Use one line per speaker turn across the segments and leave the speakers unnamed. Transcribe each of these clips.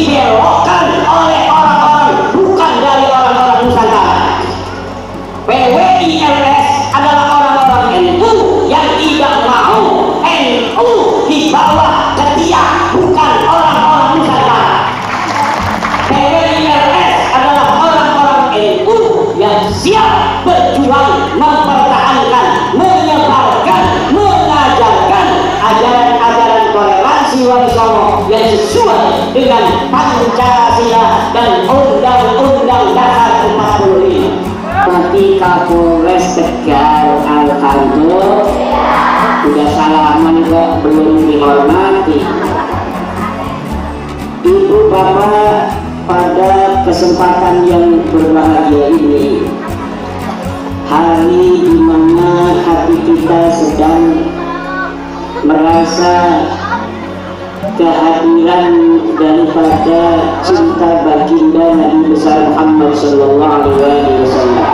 dibelokkan oleh orang-orang bukan dari orang-orang Nusantara. PWILS adalah orang-orang NU yang tidak mau NU di bawah ketiak, bukan orang-orang Nusantara. PWILS adalah orang-orang NU yang siap berjuang mempertahankan, menyebarkan, mengajarkan ajaran-ajaran toleransi Waisomo yang sesuai dengan Pancasila dan Undang-Undang Dasar 45. Ketika Polres Tegal Alhamdulillah udah salaman kok belum dihormati. Ibu bapak, pada kesempatan yang berbahagia ini, hari di mana hati kita sedang merasa kehadiran daripada cinta baginda Nabi besar Muhammad sallallahu alaihi wasallam.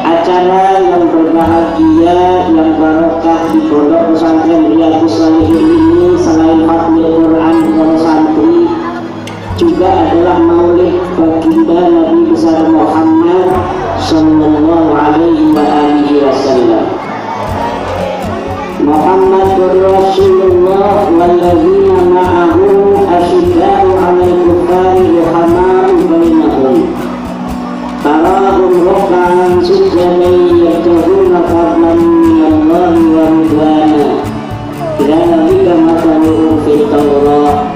Acara yang berbahagia, yang barokah di Pondok Pesantren Riyadhus Shalihin ini selain hafal Quran dan santri, juga adalah maulid baginda Nabi besar Muhammad sallallahu alaihi wasallam. Muhammadur Rasulullah walladzina ma'ahu asyidda'u 'alal kuffari ruhama'u bainahum tarahum ruk'an sujjadan yabtaghuna fadlan minallahi wa ridwana dzalika mathaluhum fit Tawrah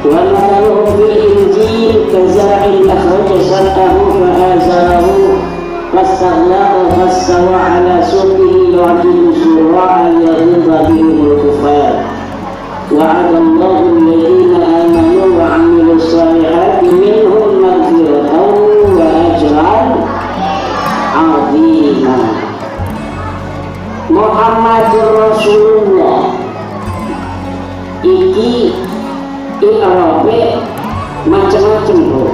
wa mathaluhum fil Injil kazar'in akhraja shat'ahu fa'azarahu fastaghlaba fastawa 'ala suqihi yu'jibu sura'an yaghidha bihimul kuffar wa'adallahu alladhina amanu wa 'amilus shalihati minhum maghfiratan wa ajran 'azima. Muhammadur Rasulullah iki i'rabe macam-macam bro.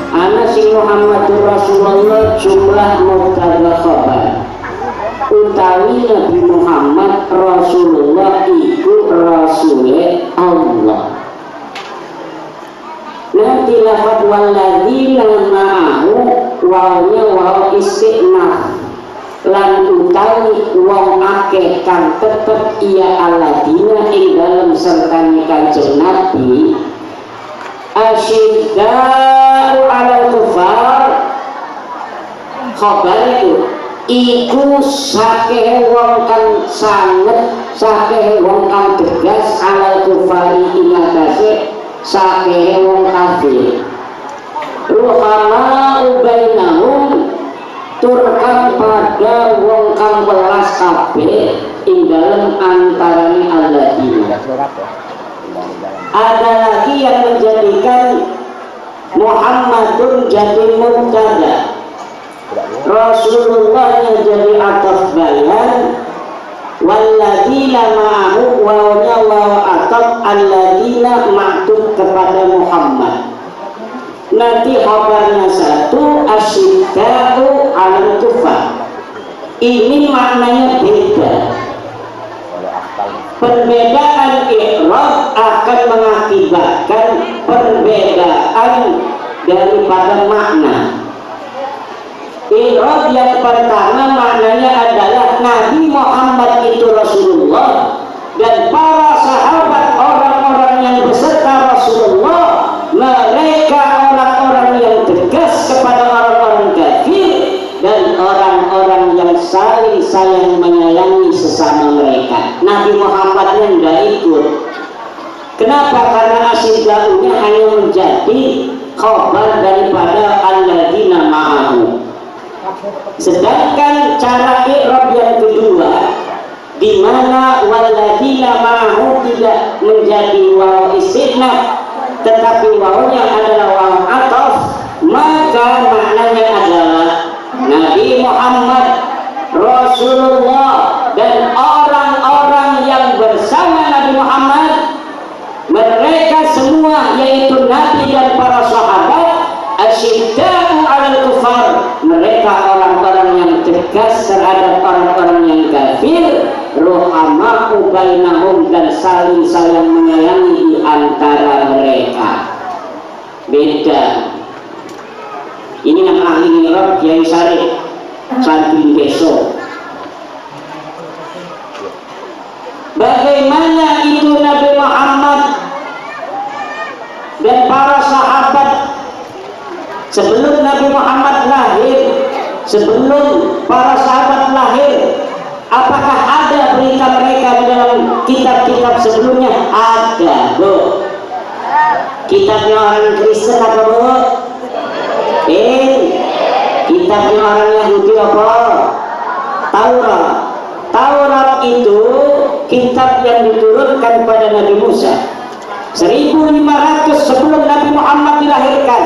Ana si Muhammadur Rasulullah jumlah mubtada khabar, utawi Nabi Muhammad Rasulullah iku Rasule Allah. Nanti lafad walladzina ma'ahu wawnya waw istiqnaf lan utawi wong akeh kang tetep iya aladina ing dalem sertane Kanjeng Nabi asyidda'u 'alal kuffar. Khabar itu iku sakehe wong kang sanget, sakehe wong kang tegas 'alal kuffari ing atase sakehe wong kafir. Ruhama'u bainahum turkan pada wong kang welas kabeh ing dalem antarane alladzina. Ada lagi yang menjadikan Muhammadun jadi mubtada, Rasulullah yang jadi ataf bayan, walladzina ma'ahu wawnya waw ataf alladzina ma'tuf kepada Muhammad. Nanti khabarnya satu asyidda'u 'alal kuffar. Ini maknanya beda. Perbedaan i'rab akan mengakibatkan perbedaan daripada makna. I'rab yang pertama maknanya adalah Nabi Muhammad itu Rasulullah dan para sahabat orang-orang yang beserta Rasulullah mereka orang-orang yang tegas kepada orang-orang kafir dan orang-orang yang saling sayang menyayangi sesama mereka. Nabi Muhammadnya tidak ikut. Kenapa? Karena asyidda'unya hanya menjadi khabar daripada alladzina ma'ahu. Sedangkan cara i'rab yang kedua, di mana walladzina ma'ahu tidak menjadi waw istinaf tetapi wawnya adalah waw ataf, maka maknanya adalah Nabi Muhammad Rasulullah dan orang-orang yang bersama Nabi Muhammad, mereka semua yaitu Nabi dan para sahabat asyidda'u 'alal kuffar, mereka orang-orang yang tegas terhadap orang-orang yang kafir rohama bainahum, dan saling menyayangi di antara mereka. Beda. Ini yang ahli mi'raj Kiai Syarif Santri Besok. Bagaimana itu Nabi Muhammad dan para sahabat sebelum Nabi Muhammad lahir, sebelum para sahabat lahir, apakah ada berita mereka di dalam kitab-kitab sebelumnya? Ada, Bu. Kitabnya orang Kristen apa, Bu? Kitabnya orang Yahudi apa? Taurat. Taurat itu kitab yang diturunkan pada Nabi Musa 1500 sebelum Nabi Muhammad dilahirkan,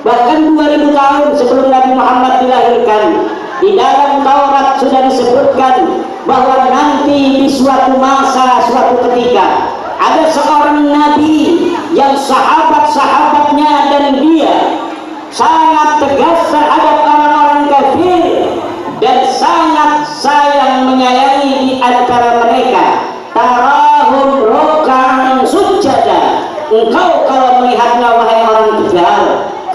bahkan 2000 tahun sebelum Nabi Muhammad dilahirkan. Di dalam Taurat sudah disebutkan bahwa nanti di suatu masa, suatu ketika ada seorang nabi yang sahabat-sahabatnya dan dia sangat tegas terhadap orang-orang kafir dan sangat sayang menyayangi di antara mereka. Tarahum ruk'an sujada. Engkau kalau melihatnya wahai orang tegar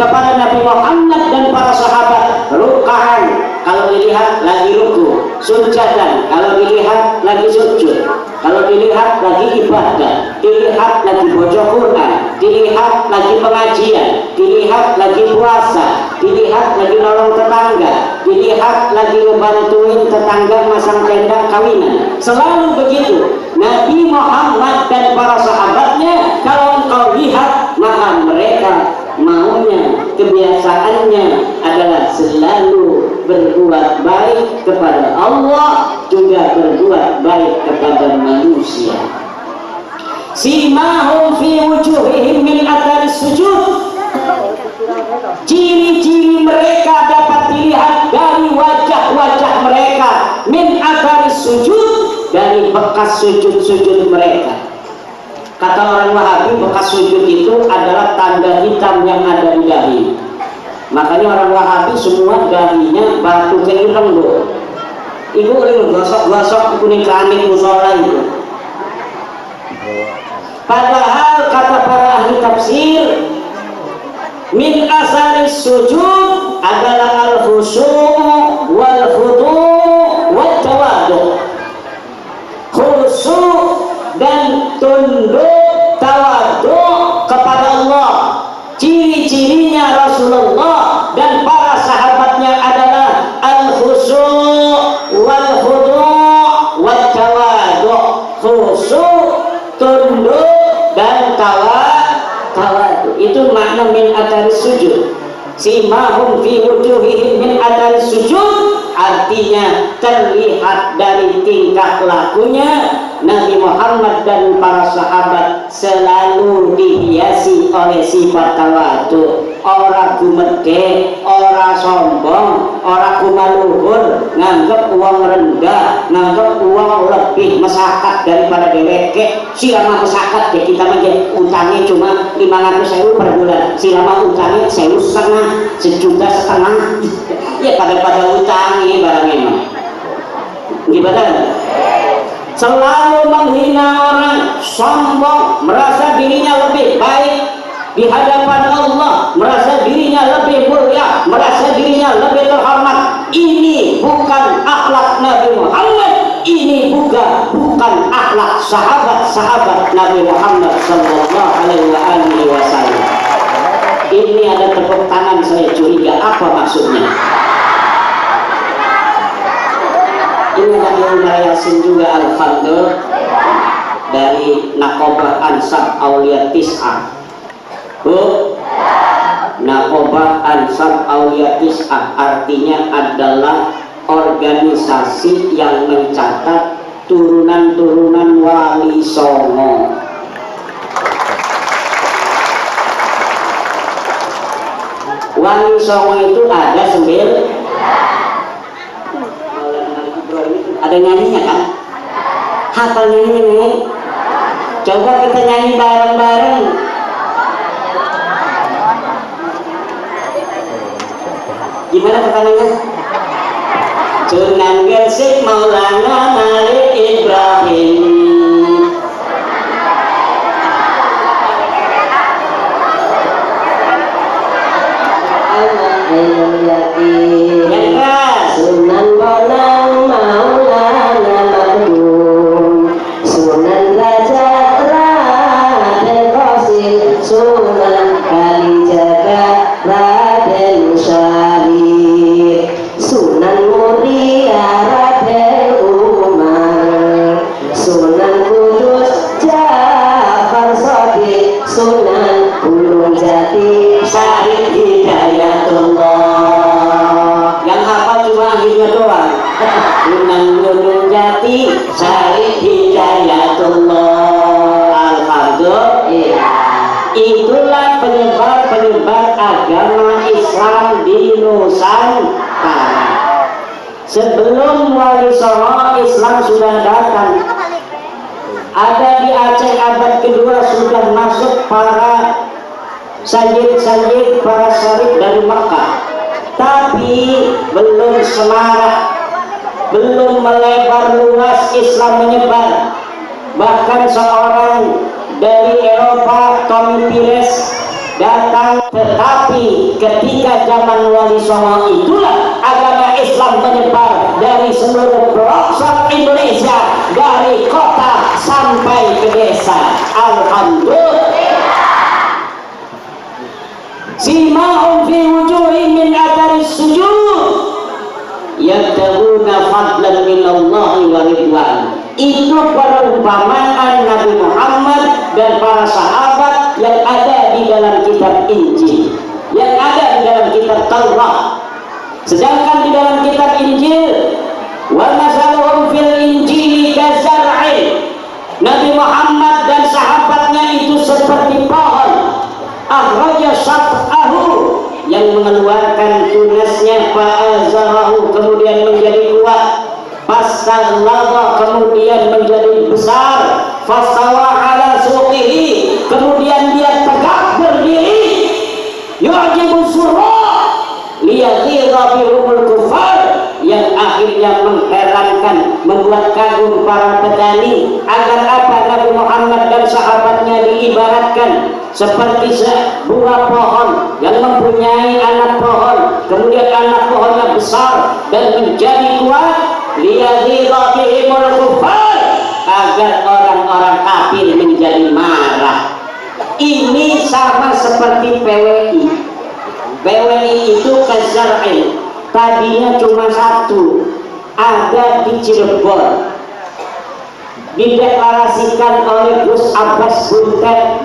kepada Nabi Muhammad dan para sahabat, ruk'an, kalau dilihat lagi ruku, sujadan, kalau dilihat lagi sujud, kalau dilihat lagi ibadah, dilihat lagi baca Quran, dilihat lagi pengajian, dilihat lagi puasa, dilihat lagi nolong tetangga, dilihat lagi ngebantuin tetangga masang tenda kawinan. Selalu begitu Nabi Muhammad dan para sahabatnya. Kalau engkau lihat, maka mereka maunya, kebiasaannya adalah selalu berbuat baik kepada Allah, juga berbuat baik kepada manusia. Simahum fi wujuhihim min athari sujud. Ciri-ciri mereka dapat dilihat dari wajah-wajah mereka, min athari sujud, dari bekas sujud-sujud mereka. Kata orang Wahabi, bekas sujud itu adalah tanda hitam yang ada di dahi. Makanya orang Wahabi semua dahinya batu keireng, Bu. Ibu udah gosok-gosok kuning keramik musola itu. Padahal kata para ahli tafsir, min asari sujud adalah al-khusyu' wal khudu' wat tawadu'. Khusyuk dan tunduk, tawadhu kepada Allah. Ciri-cirinya Rasulullah dan para sahabatnya adalah al-khusyu' wal khudu' wat tawadhu. Khusyuk, tunduk dan tawadhu. Itu makna min athari sujud. Simahum fi wujuhihim min athari sujud, artinya terlihat dari tingkah lakunya Nabi Muhammad dan para sahabat selalu dihiasi oleh sifat tawadhu. Ora gumedhe, ora sombong, ora kumaluhur, nganggep uang rendah, nganggep uang lebih mesakat daripada dheweke. Silama mesakat ya, kita mah utangnya cuma 500.000 per bulan, silama utangnya 1.500.000, 1.500.000 ya pada utangnya barangnya mah gimana? Selalu menghina orang, sombong, merasa dirinya lebih baik di hadapan Allah, merasa dirinya lebih mulia, merasa dirinya lebih terhormat. Ini bukan akhlak Nabi Muhammad, ini bukan akhlak sahabat-sahabat Nabi Muhammad sallallahu alaihi wasallam. Ini ada tepuk tangan, saya curiga apa maksudnya. Ini ada Yasin juga Al-Fadl dari Naqobah Ansar Aulia Tis'ah. Bu, Naqobah Ansar Aulia Tis'ah artinya adalah organisasi yang mencatat turunan-turunan Wali Songo. Wali Songo itu ada 9. Ada nyanyinya kan? Hafal nyanyinya nih? Coba kita nyanyi bareng-bareng. Gimana pertanyaannya? Sunan Gresik Maulana Malik Ibrahim. Sunan Bonang Maulana Makdum, Sunan Raja Raden Qasim, Sunan Kalijaga Raden Syarif, Sunan Muria Raden Umar, Sunan Kudus Jafar Shadiq, Sunan Gunung Jati Syarif Hidayatullah. Yang apa cuma akhirnya doang. Sunan Gunung Jati Syarif Hidayatullah. Alhamdulillah. Itulah penyebar agama Islam di Nusantara. Sebelum Wali Songo, Islam sudah datang. Ada di Aceh abad kedua sudah masuk para sayyid-sayyid, para syarif dari Makkah, tapi belum semarak, belum melebar luas Islam menyebar. Bahkan seorang dari Eropa, Tommy Pires, datang, tetapi ketika zaman Wali Songo itulah agama Islam menyebar dari seluruh pelosok Indonesia, dari kota sampai ke desa. Alhamdulillah. Simahum fi wujuhihim min athari sujud yabtaguna fadlan minallahi wa ridwan. Itu perumpamaan Nabi Muhammad dan para sahabat yang ada di dalam kitab Injil, yang ada di dalam kitab Taurat. Sedangkan di dalam kitab Injil, wa masaluhum fil injili kazar'in, Nabi Muhammad dan sahabatnya itu seperti pohon akhraja syat'ahu, yang mengeluarkan tunasnya, fa'azarahu, kemudian menjadi kuat, fastalagha, kemudian menjadi besar, fastawa ala suqihi, kemudian dia tegak berdiri, yu'jibu surah liyaghidha bihumul kufar, yang akhirnya mengherankan, membuat kagum para petani. Agar apa? Nabi Muhammad dan sahabatnya diibaratkan seperti sebuah pohon yang mempunyai anak pohon, kemudian anak pohonnya besar dan menjadi kuat, liyaghidha bihimul kufar, agar orang-orang kafir menjadi marah. Ini sama seperti PWI. PWI itu kazar'in, tadinya cuma satu, ada di Cirebon, dideklarasikan oleh Gus Abbas Buntet,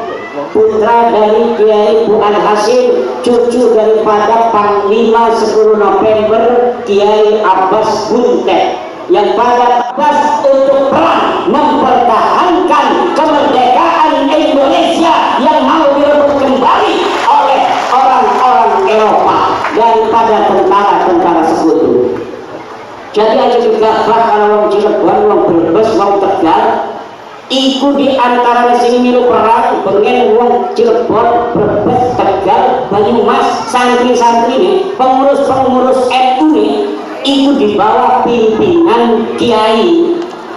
putra dari Kiai Fuad Hasim, cucu daripada Panglima 10 November Kiai Abbas Buntet, yang pada tugas untuk perang mempertahankan kemerdekaan Indonesia yang mau direbut kembali oleh orang-orang Eropa daripada tentara-tentara sekutu. Jadi aja digabah kalau wong Cirebon, wong Brebes, wong Tegal, iku di antara sini milu perang bengen wong Cirebon, Brebes, Tegal, Banyumas, santri-santri ini, pengurus-pengurus NU ini, itu di bawah pimpinan kiai.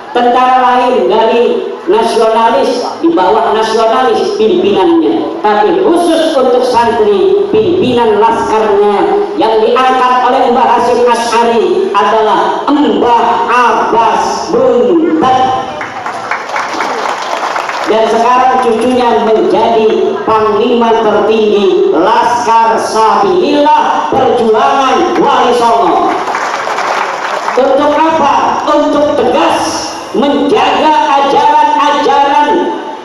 Tentara lain dari nasionalis di bawah nasionalis pimpinannya, tapi khusus untuk santri, pimpinan laskarnya yang diangkat oleh Mbah Hasyim Asy'ari adalah Mbah Abbas Buntet, dan sekarang cucunya menjadi panglima tertinggi Laskar Sabilillah Perjuangan Wali Songo. Untuk apa? Untuk tegas menjaga ajaran-ajaran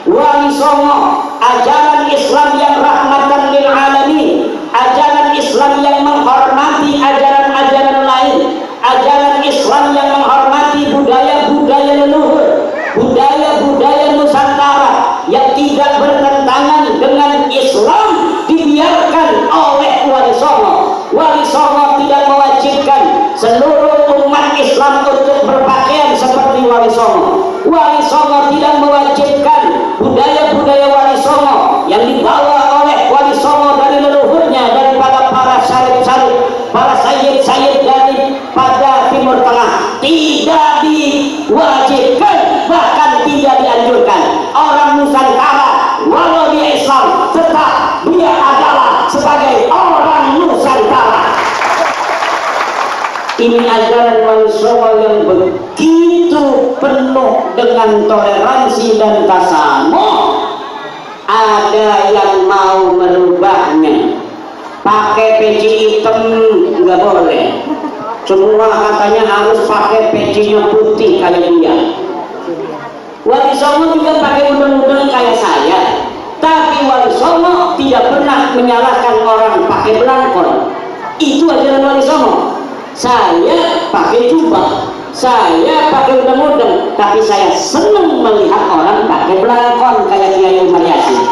Wali Songo, ajaran Islam yang rahmatan lil alamin, ajaran Islam yang menghormati ajaran-ajaran lain, ajaran Islam yang menghormati budaya-budaya leluhur, budaya-budaya Nusantara yang tidak bertentangan dengan Islam dibiarkan oleh Wali Songo. Wali Songo tidak mewajibkan seluruh umat Islam untuk berpakaian seperti Wali Songo. Wali Songo tidak mewajibkan budaya-budaya Wali Songo yang dibawa oleh Wali Songo dari leluhurnya, daripada para syarif-syarif, para sayyid-sayyid dari pada Timur Tengah tetap dia adalah sebagai orang Nusantara. Ini ajaran Wali Songo yang begitu penuh dengan toleransi dan tasamuh. Ada yang mau merubahnya, pakai peci hitam nggak boleh, semua katanya harus pakai pecinya putih kayak dia. Wali Songo juga pakai udeng-udeng kayak saya, tapi Wali Songo tidak pernah menyalahkan orang pakai belangkon. Itu ajaran Wali Songo. Saya pakai jubah, saya pakai udeng-udeng, tapi saya senang melihat orang pakai belangkon kayak Kiai Umar Yasin.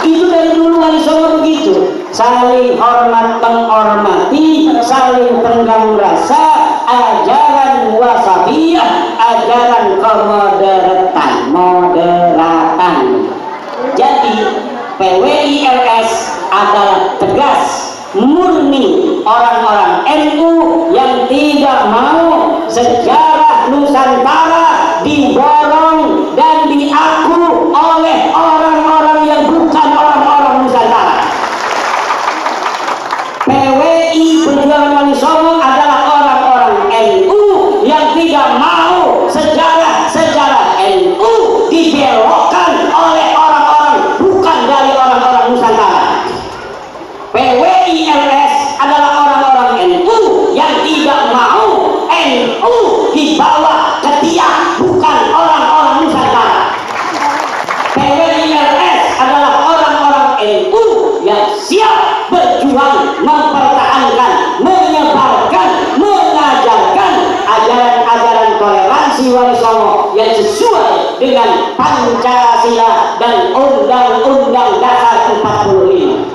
Itu dari dulu Wali Songo begitu, saling hormat menghormati, saling tenggang rasa, ajaran wasabiyah, ajaran moderatan. Jadi PWILS adalah tegas, murni orang-orang NU yang tidak mau sejarah Nusantara diborong dan diaku oleh orang-orang yang bukan orang-orang Nusantara. PWI Perjuangan Wali Songo adalah orang-orang NU yang tidak mau sejarah NU dibelokkan oleh orang-orang bukan dari orang-orang Nusantara. PWILS adalah orang-orang NU yang tidak mau NU dibawa ke tiang bukan orang-orang Nusantara. PWILS adalah orang-orang NU yang siap berjuang mempertahankan, menyebarkan, mengajarkan ajaran-ajaran toleransi Wali Songo yang sesuai dengan Pancasila dan Undang-Undang Dasar 45.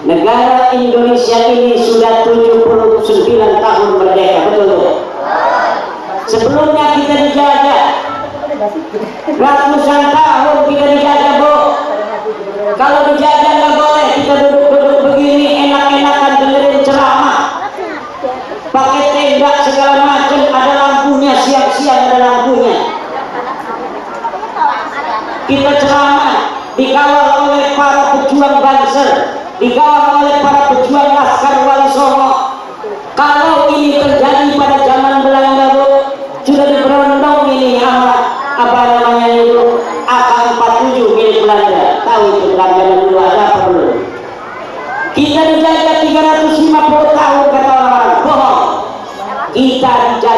Negara Indonesia ini sudah 79 tahun merdeka, betul? Sebelumnya kita dijajah ratusan tahun, kita dijajah, Bu. Kalau dijajah nggak boleh kita duduk-duduk begini enak-enakan dengerin ceramah, pakai tenda segala macam, ada lampunya, siang-siang ada lampunya. Kita ceramah dikawal oleh para pejuang Banser, dikawal oleh para pejuang Laskar Wali Songo. Kalau ini terjadi pada zaman Belanda, Bu, sudah diberondong ini apa namanya itu AK-47 milik Belanda. Tahu itu Belanda dulu ada apa belum? Kita dijajah 350 tahun kata orang-orang. Bohong. Kita dijajah